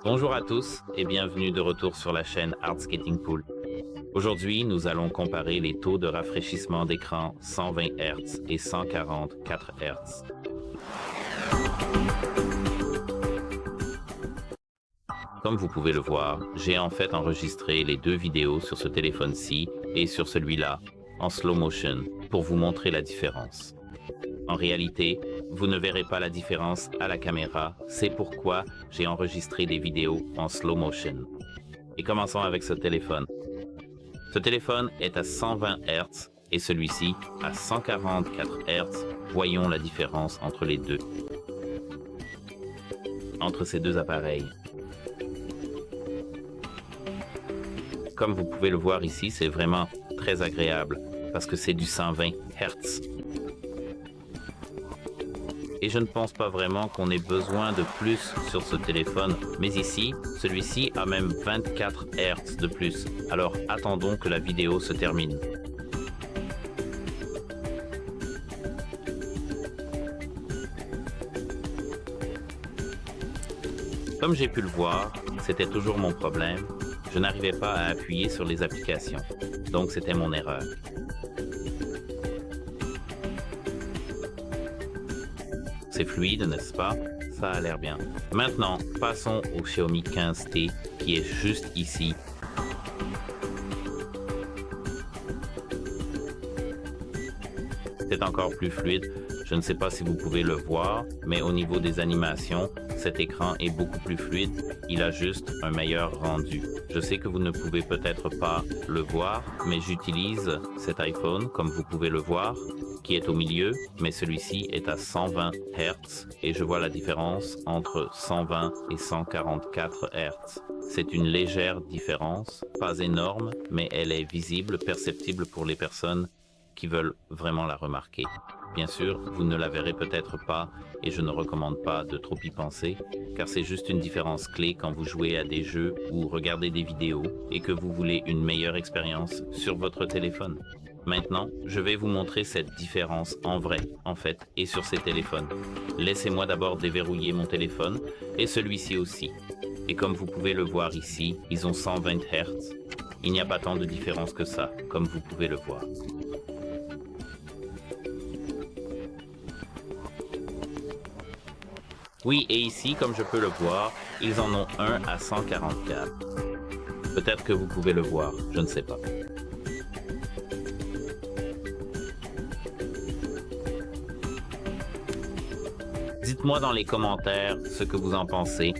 Bonjour à tous et bienvenue de retour sur la chaîne Hard Skating Pool. Aujourd'hui, nous allons comparer les taux de rafraîchissement d'écran 120 Hz et 144 Hz. Comme vous pouvez le voir, j'ai en fait enregistré les deux vidéos sur ce téléphone-ci et sur celui-là en slow motion pour vous montrer la différence. En réalité, vous ne verrez pas la différence à la caméra, c'est pourquoi j'ai enregistré des vidéos en slow motion. Et commençons avec ce téléphone. Ce téléphone est à 120 Hz et celui-ci à 144 Hz. Voyons la différence entre les deux. Entre ces deux appareils. Comme vous pouvez le voir ici, c'est vraiment très agréable parce que c'est du 120 Hz. Et je ne pense pas vraiment qu'on ait besoin de plus sur ce téléphone. Mais ici, celui-ci a même 24 Hz de plus. Alors attendons que la vidéo se termine. Comme j'ai pu le voir, c'était toujours mon problème. Je n'arrivais pas à appuyer sur les applications. Donc c'était mon erreur. C'est fluide, n'est-ce pas? Ça a l'air bien. Maintenant, passons au Xiaomi 15T qui est juste ici. C'est encore plus fluide. Je ne sais pas si vous pouvez le voir, mais au niveau des animations, cet écran est beaucoup plus fluide. Il a juste un meilleur rendu. Je sais que vous ne pouvez peut-être pas le voir, mais j'utilise cet iPhone, comme vous pouvez le voir, qui est au milieu, mais celui-ci est à 120 Hz et je vois la différence entre 120 et 144 Hz. C'est une légère différence, pas énorme, mais elle est visible, perceptible pour les personnes qui veulent vraiment la remarquer. Bien sûr, vous ne la verrez peut-être pas et je ne recommande pas de trop y penser, car c'est juste une différence clé quand vous jouez à des jeux ou regardez des vidéos et que vous voulez une meilleure expérience sur votre téléphone. Maintenant, je vais vous montrer cette différence en vrai, en fait, et sur ces téléphones. Laissez-moi d'abord déverrouiller mon téléphone et celui-ci aussi. Et comme vous pouvez le voir ici, ils ont 120 Hz. Il n'y a pas tant de différence que ça, comme vous pouvez le voir. Oui, et ici, comme je peux le voir, ils en ont un à 144. Peut-être que vous pouvez le voir, je ne sais pas. Dites-moi dans les commentaires ce que vous en pensez.